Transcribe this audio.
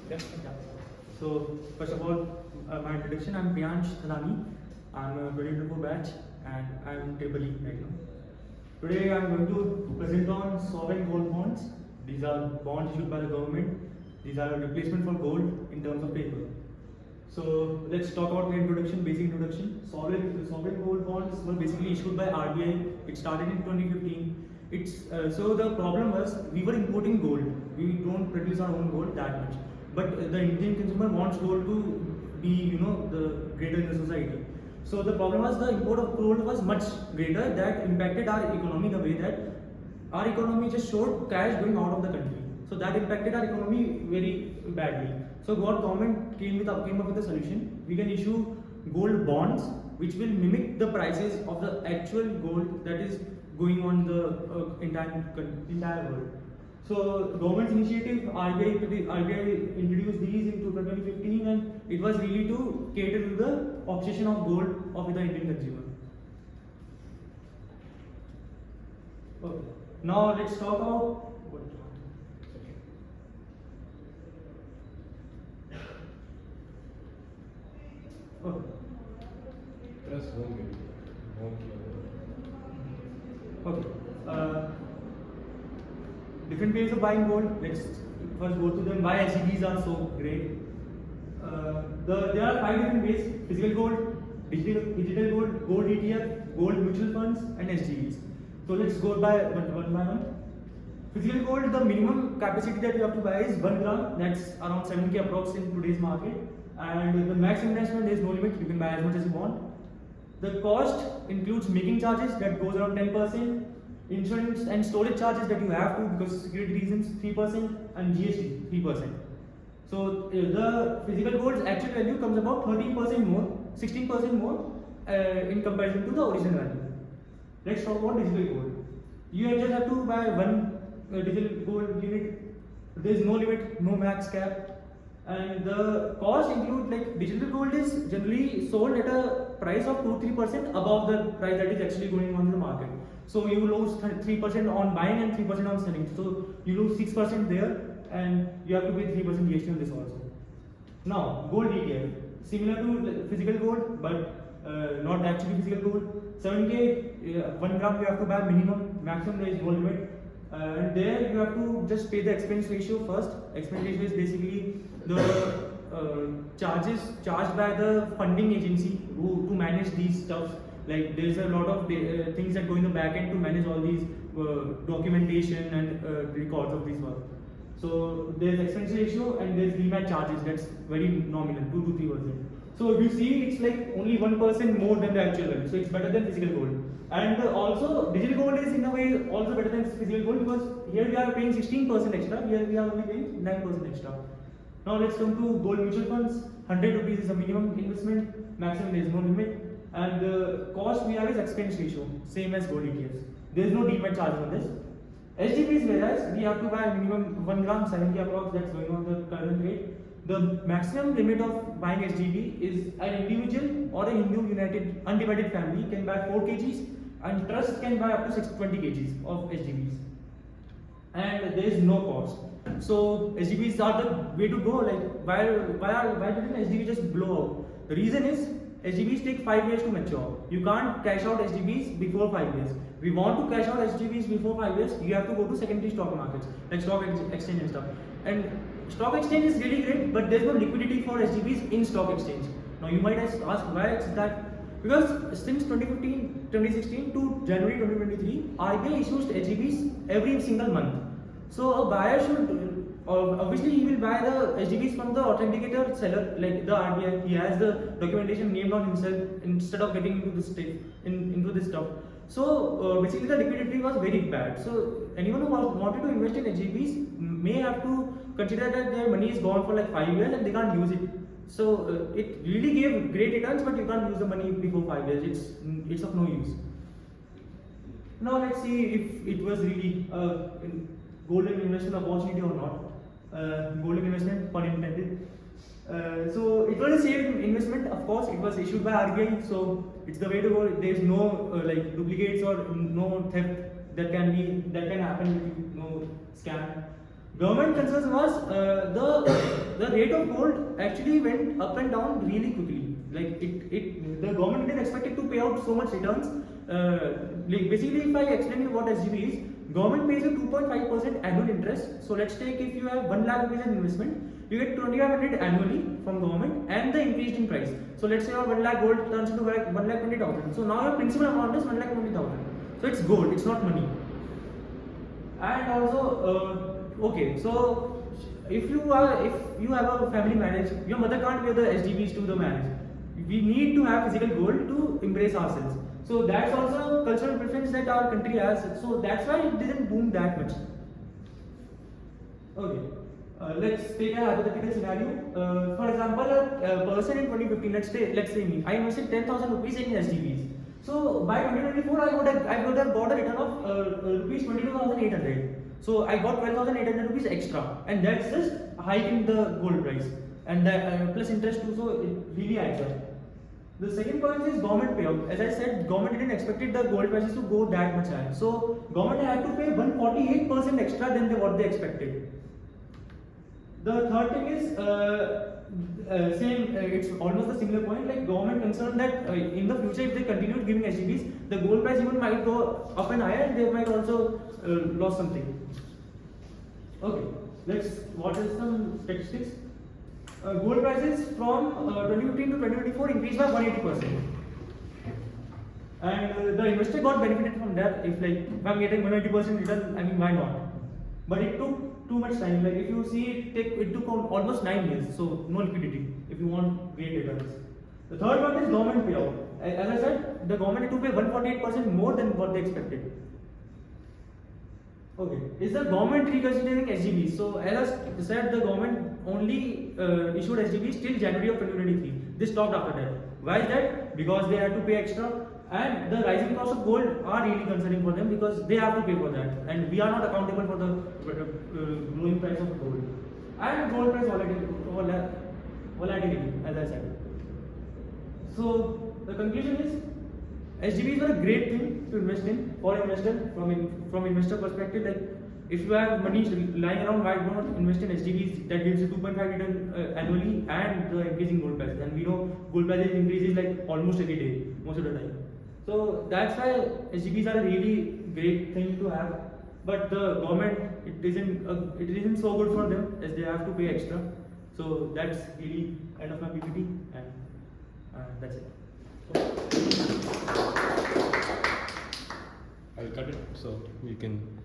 Yeah. So first of all, my introduction. I'm Priyansh Thadhani. I'm a 2024 batch and I'm triple E right now. Today I'm going to present on sovereign gold bonds. These are bonds issued by the government. These are a replacement for gold in terms of paper. So let's talk about the introduction, basic introduction. Sovereign gold bonds were basically issued by RBI. It started in 2015. So the problem was we were importing gold. We don't produce our own gold that much, but the Indian consumer wants gold to be the greater in the society. So the problem was the import of gold was much greater. That impacted our economy the way that our economy just showed cash going out of the country. So that impacted our economy very badly. So what government came up with a solution. We can issue gold bonds which will mimic the prices of the actual gold that is going on the entire world. So government's initiative, RBI introduced these in 2015, and it was really to cater to the obsession of gold of the Indian consumer. Okay. Now let's talk about okay. Press home. Okay. Different ways of buying gold. Let's first go to them. Why SGBs are so great. There are 5 different ways: physical gold, digital gold, gold ETF, gold mutual funds, and SGBs. So let's go by one by one. Physical gold, the minimum capacity that you have to buy is 1 gram. That's around 7k approx in today's market. And the max investment, there is no limit. You can buy as much as you want. The cost includes making charges that goes around 10%, insurance and storage charges that you have to because security reasons 3%, and GST 3%. So the physical gold's actual value comes about 13% more, 16% more in comparison to the original value. Let's talk about digital gold. You just have to buy one digital gold unit. There is no limit, no max cap. And the cost include, like, digital gold is generally sold at a price of 2-3% above the price that is actually going on in the market. So you lose 3% on buying and 3% on selling. So you lose 6% there, and you have to pay 3% GST on this also. Now gold ETF, similar to physical gold, but not actually physical gold. 7k, 1 gram you have to buy minimum, maximum there is no limit. And there you have to just pay the expense ratio first. Expense ratio is basically the charges charged by the funding agency to manage these stuffs. Like there is a lot of things that go in the back end to manage all these documentation and records of this work. So there is expense ratio and there is rematch charges. That's very nominal, 2 to 3%. So if you see, it's like only 1% more than the actual value. So it's better than physical gold. And also digital gold is in a way also better than physical gold because here we are paying 16% extra. Here we are only paying 9% extra. Now let's come to gold mutual funds. 100 rupees is a minimum investment, maximum there is no limit. And the cost we have is expense ratio, same as gold ETFs. There is no demat charge on this. SGBs, whereas we have to buy minimum 1 gram, 7k approx, that's going on the current rate. The maximum limit of buying SGB is an individual or a Hindu United Undivided family can buy 4 kgs, and trust can buy up to 20 kgs of SGBs. And there is no cost. So SGBs are the way to go. Like why didn't SGB just blow out? The reason is SGBs take 5 years to mature. You can't cash out SGBs before 5 years. We want to cash out SGBs before 5 years. You have to go to secondary stock markets like stock exchange and stuff. And stock exchange is really great, but there's no liquidity for SGBs in stock exchange. Now you might ask why it's that. Because since 2016 to January 2023, RBI issues SGBs every single month. So a buyer should obviously he will buy the SGBs from the authenticator seller, like the RBI. He has the documentation named on himself instead of getting into this stuff. So basically the liquidity was very bad. So anyone who wanted to invest in SGBs may have to consider that their money is gone for like 5 years and they can't use it. So it really gave great returns, but you can't use the money before 5 years. It's of no use. Now let's see if it was really a golden investment opportunity or not. Golden investment, pun intended. So it was a safe investment. Of course, it was issued by RBI, so it's the way to go. There is no like duplicates or no theft that can happen with no scam. Government concerns was the rate of gold actually went up and down really quickly. Like the government didn't expect it to pay out so much returns. Like basically, if I explain you what SGB is, government pays you 2.5% annual interest. So let's take if you have 1 lakh rupees in investment, you get 2500 annually from government and the increased in price. So let's say your 1 lakh gold turns into like 1 lakh 20,000. So now your principal amount is 1 lakh 20,000. So it's gold, it's not money. And also, okay, so if you have a family marriage, your mother can't pay the SGBs to the marriage. We need to have physical gold to embrace ourselves. So that's also cultural preference that our country has. So that's why it didn't boom that much. Okay, let's take a hypothetical scenario. For example, a person in 2015, let's say me, I invested 10,000 rupees in SGBs. So by 2024, I would have got a return of rupees 22,800. So I got 12,800 rupees extra, and that's just a hike in the gold price, and plus interest too. So it really adds up. The second point is government payout. As I said, government didn't expected the gold prices to go that much high. So government had to pay 148% extra than what they expected. The third thing is it's almost a similar point. Like government concerned that in the future, if they continued giving SGBs, the gold price even might go up and higher, and they might also lose something. Okay, what is some statistics? Gold prices from 2015 to 2024 increased by 180%. And the investor got benefited from that. If I'm getting 180% return, I mean, why not? But it took too much time. Like if you see, it took almost 9 years. So no liquidity if you want great returns. The third one is government payout. As I said, the government had to pay 148% more than what they expected. Okay, is the government reconsidering SGBs? So as I said, the government only issued SGBs till January of 2023. They stopped after that. Why is that? Because they had to pay extra, and the rising cost of gold are really concerning for them because they have to pay for that, and we are not accountable for the growing price of gold and gold price volatility, as I said. So the conclusion is, SGBs are a great thing to invest in for investor from investor perspective. Like if you have money lying around, why not invest in SGBs that gives you 2.5 return annually and the increasing gold prices? And we know gold prices increases like almost every day, most of the time. So that's why SGBs are a really great thing to have. But the government, it isn't so good for them as they have to pay extra. So that's really end of my PPT, and that's it. I'll cut it so you can